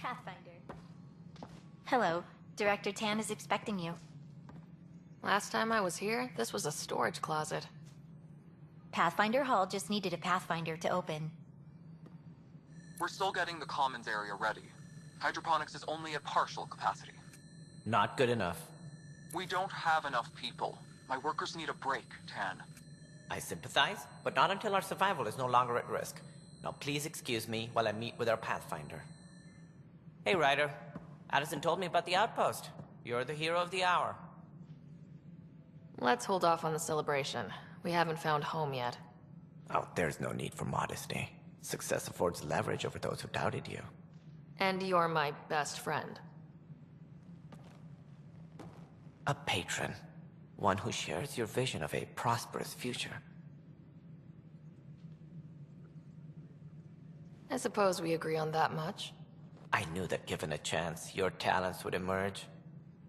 Pathfinder. Hello. Director Tan is expecting you. Last time I was here, this was a storage closet. Pathfinder Hall just needed a Pathfinder to open. We're still getting the commons area ready. Hydroponics is only at partial capacity. Not good enough. We don't have enough people. My workers need a break, Tan. I sympathize, but not until our survival is no longer at risk. Now please excuse me while I meet with our Pathfinder. Hey, Ryder. Addison told me about the outpost. You're the hero of the hour. Let's hold off on the celebration. We haven't found home yet. Oh, there's no need for modesty. Success affords leverage over those who doubted you. And you're my best friend. A patron. One who shares your vision of a prosperous future. I suppose we agree on that much. I knew that given a chance, your talents would emerge.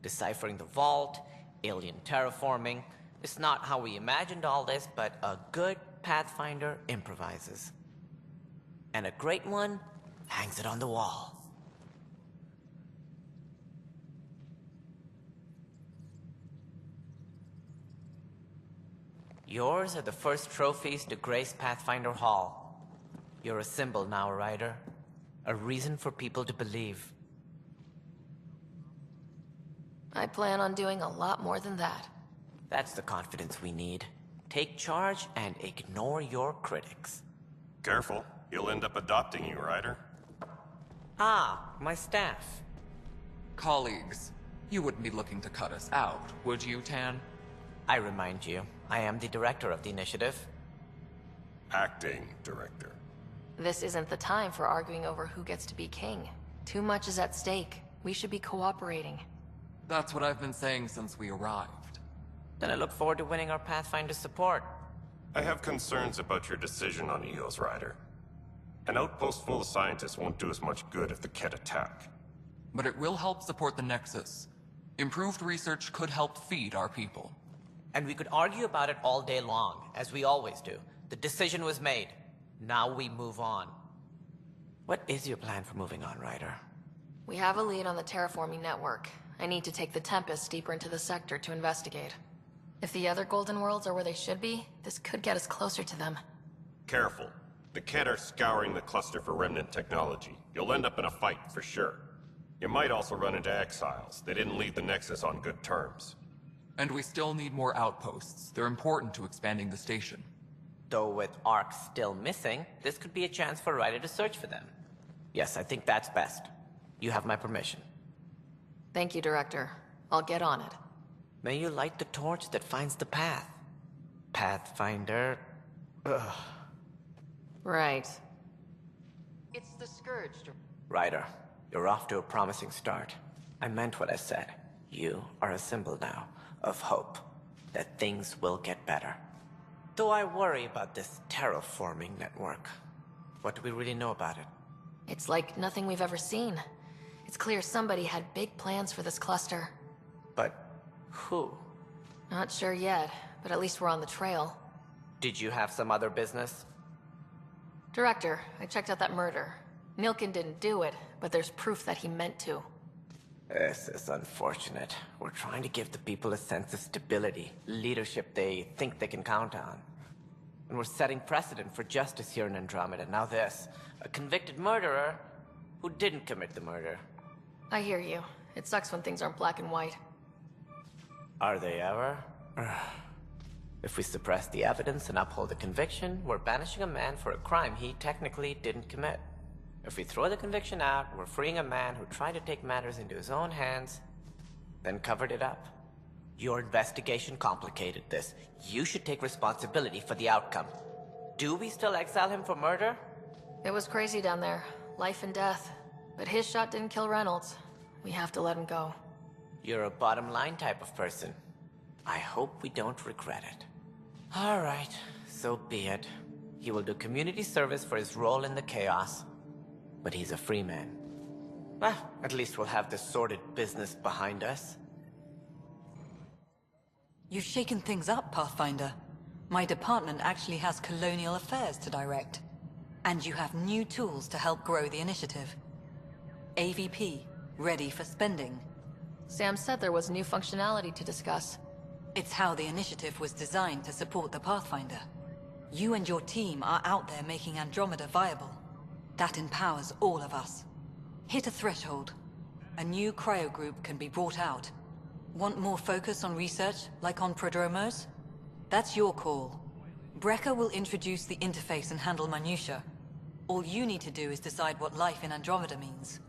Deciphering the vault, alien terraforming. It's not how we imagined all this, but a good Pathfinder improvises. And a great one hangs it on the wall. Yours are the first trophies to grace Pathfinder Hall. You're a symbol now, Ryder. A reason for people to believe. I plan on doing a lot more than that. That's the confidence we need. Take charge and ignore your critics. Careful, he'll end up adopting you, Ryder. Ah, my staff. Colleagues, you wouldn't be looking to cut us out, would you, Tan? I remind you, I am the director of the initiative. Acting director. This isn't the time for arguing over who gets to be king. Too much is at stake. We should be cooperating. That's what I've been saying since we arrived. Then I look forward to winning our Pathfinder support. I have concerns about your decision on Eos, Ryder. An outpost full of scientists won't do as much good if the Kett attack. But it will help support the Nexus. Improved research could help feed our people. And we could argue about it all day long, as we always do. The decision was made. Now we move on. What is your plan for moving on, Ryder? We have a lead on the terraforming network. I need to take the Tempest deeper into the sector to investigate. If the other Golden Worlds are where they should be, this could get us closer to them. Careful. The Kett are scouring the cluster for remnant technology. You'll end up in a fight, for sure. You might also run into exiles. They didn't leave the Nexus on good terms. And we still need more outposts. They're important to expanding the station. Though with Ark still missing, this could be a chance for Ryder to search for them. Yes, I think that's best. You have my permission. Thank you, Director. I'll get on it. May you light the torch that finds the path. Pathfinder... Ugh. Right. It's the Scourge. Ryder, you're off to a promising start. I meant what I said. You are a symbol now of hope that things will get better. Though I worry about this terraforming network. What do we really know about it? It's like nothing we've ever seen. It's clear somebody had big plans for this cluster. But who? Not sure yet, but at least we're on the trail. Did you have some other business? Director, I checked out that murder. Nilkin didn't do it, but there's proof that he meant to. This is unfortunate. We're trying to give the people a sense of stability, leadership they think they can count on. And we're setting precedent for justice here in Andromeda. Now this, a convicted murderer who didn't commit the murder. I hear you. It sucks when things aren't black and white. Are they ever? If we suppress the evidence and uphold the conviction, we're banishing a man for a crime he technically didn't commit. If we throw the conviction out, we're freeing a man who tried to take matters into his own hands, then covered it up. Your investigation complicated this. You should take responsibility for the outcome. Do we still exile him for murder? It was crazy down there. Life and death. But his shot didn't kill Reynolds. We have to let him go. You're a bottom line type of person. I hope we don't regret it. All right, so be it. He will do community service for his role in the chaos. But he's a free man. Well, at least we'll have this sordid business behind us. You've shaken things up, Pathfinder. My department actually has colonial affairs to direct. And you have new tools to help grow the initiative. AVP, ready for spending. Sam said there was new functionality to discuss. It's how the initiative was designed to support the Pathfinder. You and your team are out there making Andromeda viable. That empowers all of us. Hit a threshold. A new cryo group can be brought out. Want more focus on research, like on Prodromos? That's your call. Brecker will introduce the interface and handle minutiae. All you need to do is decide what life in Andromeda means.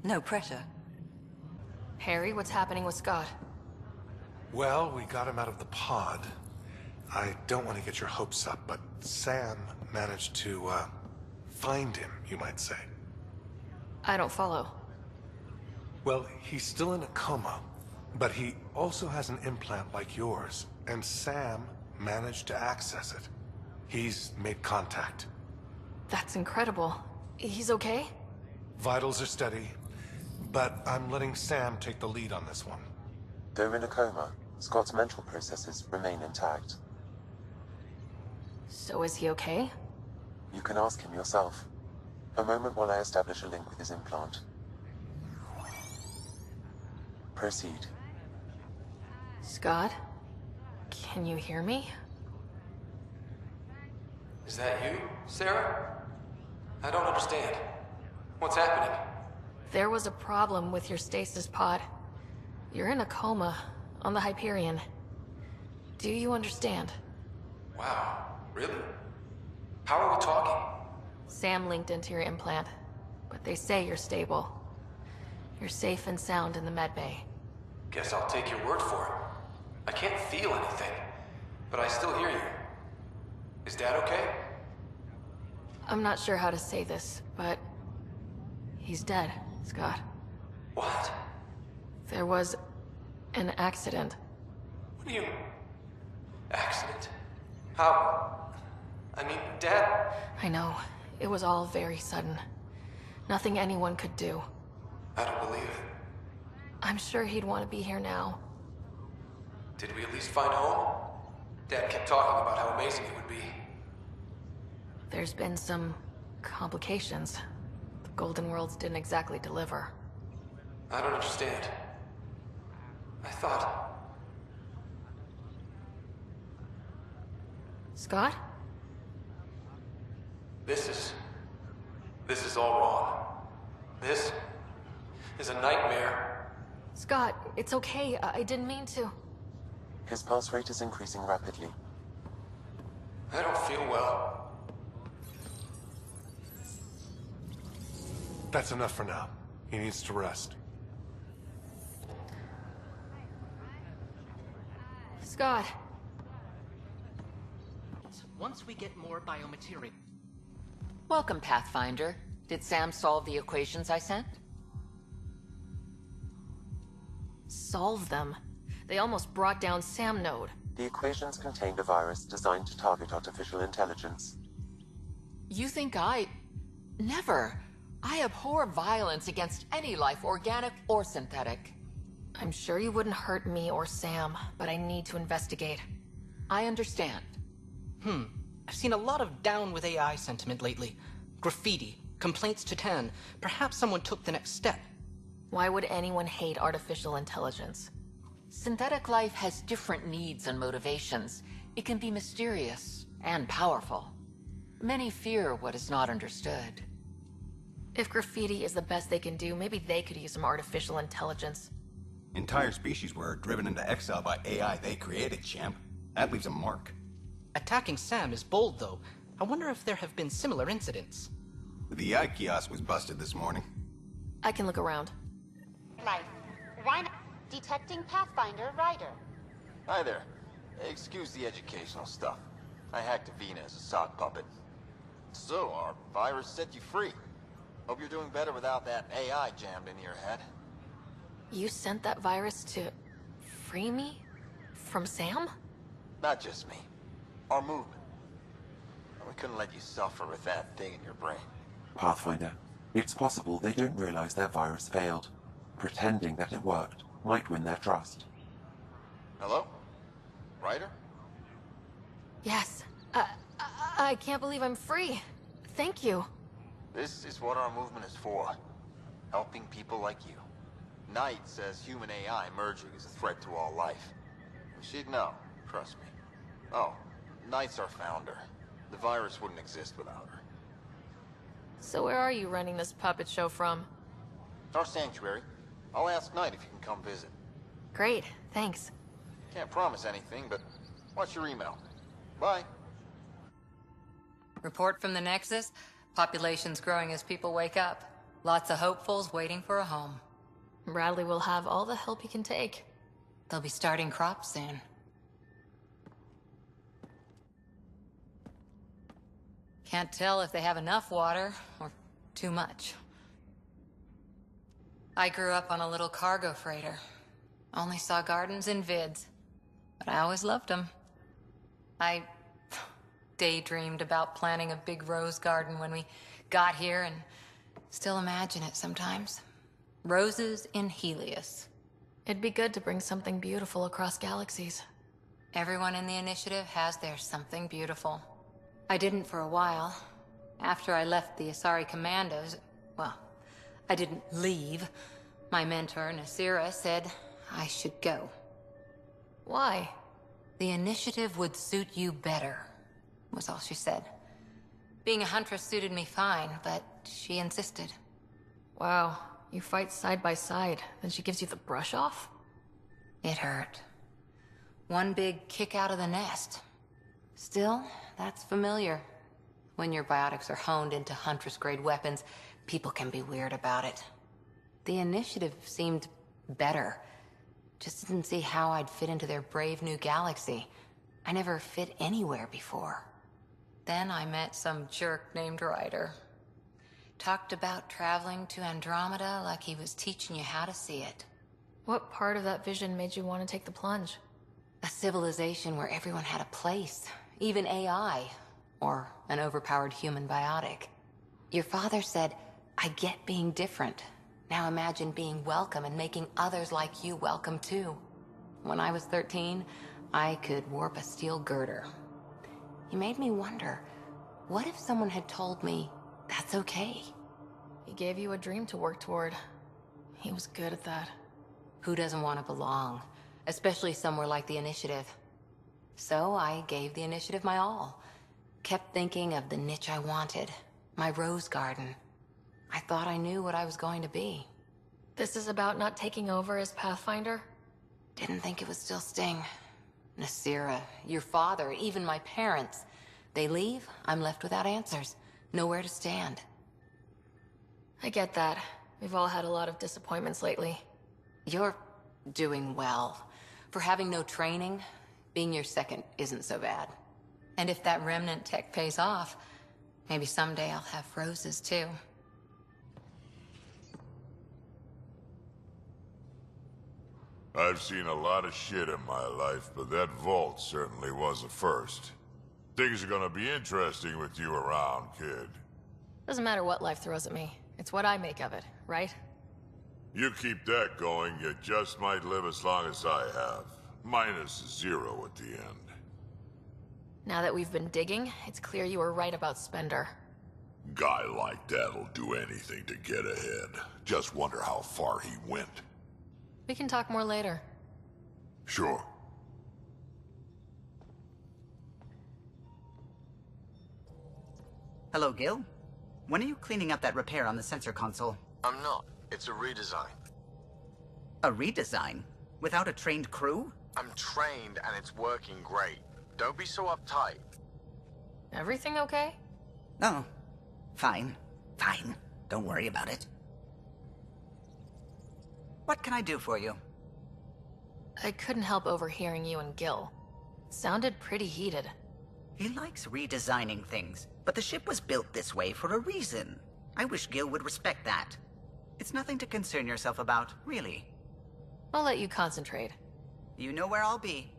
No pressure. Harry, what's happening with Scott? Well, we got him out of the pod. I don't want to get your hopes up, but Sam managed to, find him, you might say. I don't follow. Well, he's still in a coma, but he also has an implant like yours, and Sam managed to access it. He's made contact. That's incredible. He's okay? Vitals are steady, but I'm letting Sam take the lead on this one. Though in a coma, Scott's mental processes remain intact. So is he okay? You can ask him yourself. A moment while I establish a link with his implant. Proceed. Scott? Can you hear me? Is that you, Sarah? I don't understand. What's happening? There was a problem with your stasis pod. You're in a coma on the Hyperion. Do you understand? Wow, really? How are we talking? Sam linked into your implant, but they say you're stable. You're safe and sound in the medbay. Guess I'll take your word for it. I can't feel anything, but I still hear you. Is Dad okay? I'm not sure how to say this, but he's dead, Scott. What? There was an accident. What do you... Accident? How... I mean, Dad... I know. It was all very sudden. Nothing anyone could do. I don't believe it. I'm sure he'd want to be here now. Did we at least find home? Dad kept talking about how amazing it would be. There's been some complications. The Golden Worlds didn't exactly deliver. I don't understand. I thought... Scott? This is all wrong. This is a nightmare. Scott, it's okay. I didn't mean to. His pulse rate is increasing rapidly. I don't feel well. That's enough for now. He needs to rest. Scott. Once we get more biomaterial. Welcome, Pathfinder. Did Sam solve the equations I sent? Solve them? They almost brought down Sam Node. The equations contained a virus designed to target artificial intelligence. You think I... Never. I abhor violence against any life, organic or synthetic. I'm sure you wouldn't hurt me or Sam, but I need to investigate. I understand. I've seen a lot of down with AI sentiment lately. Graffiti, complaints to 10. Perhaps someone took the next step. Why would anyone hate artificial intelligence? Synthetic life has different needs and motivations. It can be mysterious and powerful. Many fear what is not understood. If graffiti is the best they can do, maybe they could use some artificial intelligence. Entire species were driven into exile by AI they created, champ. That leaves a mark. Attacking Sam is bold, though. I wonder if there have been similar incidents. The AI kiosk was busted this morning. I can look around. Life. Why not? Detecting Pathfinder Rider. Hi there. Excuse the educational stuff. I hacked Avina as a sock puppet. So, our virus set you free. Hope you're doing better without that AI jammed into your head. You sent that virus to... free me? From Sam? Not just me. Our movement. We couldn't let you suffer with that thing in your brain. Pathfinder, it's possible they don't realize their virus failed. Pretending that it worked might win their trust. Hello? Ryder? Yes. I can't believe I'm free. Thank you. This is what our movement is for. helping people like you. Knight says human AI merging is a threat to all life. She'd know, trust me. Oh, Knight's our founder. The virus wouldn't exist without her. So where are you running this puppet show from? Our sanctuary. I'll ask Knight if you can come visit. Great, thanks. Can't promise anything, but watch your email. Bye. Report from the Nexus. Population's growing as people wake up. Lots of hopefuls waiting for a home. Bradley will have all the help he can take. They'll be starting crops soon. Can't tell if they have enough water or too much. I grew up on a little cargo freighter. Only saw gardens in vids, but I always loved them. I daydreamed about planting a big rose garden when we got here and still imagine it sometimes. Roses in Helios. It'd be good to bring something beautiful across galaxies. Everyone in the initiative has their something beautiful. I didn't for a while. After I left the Asari Commandos, well, I didn't leave. My mentor, Nasira, said I should go. Why? The initiative would suit you better, was all she said. Being a huntress suited me fine, but she insisted. Wow, you fight side by side, then she gives you the brush off? It hurt. One big kick out of the nest. Still, that's familiar. When your biotics are honed into Huntress-grade weapons, people can be weird about it. The initiative seemed better. Just didn't see how I'd fit into their brave new galaxy. I never fit anywhere before. Then I met some jerk named Ryder. Talked about traveling to Andromeda like he was teaching you how to see it. What part of that vision made you want to take the plunge? A civilization where everyone had a place, even AI, or an overpowered human biotic. Your father said, I get being different. Now imagine being welcome and making others like you welcome too. When I was 13, I could warp a steel girder. He made me wonder, what if someone had told me that's okay? He gave you a dream to work toward. He was good at that. Who doesn't want to belong? Especially somewhere like the Initiative. So I gave the Initiative my all. Kept thinking of the niche I wanted. My rose garden. I thought I knew what I was going to be. This is about not taking over as Pathfinder? Didn't think it would still sting. Nasira, your father, even my parents. They leave, I'm left without answers. Nowhere to stand. I get that. We've all had a lot of disappointments lately. You're doing well. For having no training, being your second isn't so bad. And if that remnant tech pays off, maybe someday I'll have roses too. I've seen a lot of shit in my life, but that vault certainly was a first. Things are gonna be interesting with you around, kid. Doesn't matter what life throws at me. It's what I make of it, right? You keep that going, you just might live as long as I have. Minus 0 at the end. Now that we've been digging, it's clear you were right about Spender. Guy like that'll do anything to get ahead. Just wonder how far he went. We can talk more later. Sure. Hello, Gil. When are you cleaning up that repair on the sensor console? I'm not. It's a redesign. A redesign? Without a trained crew? I'm trained and it's working great. Don't be so uptight. Everything okay? Oh, fine. Fine. Don't worry about it. What can I do for you? I couldn't help overhearing you and Gil. It sounded pretty heated. He likes redesigning things, but the ship was built this way for a reason. I wish Gil would respect that. It's nothing to concern yourself about, really. I'll let you concentrate. You know where I'll be.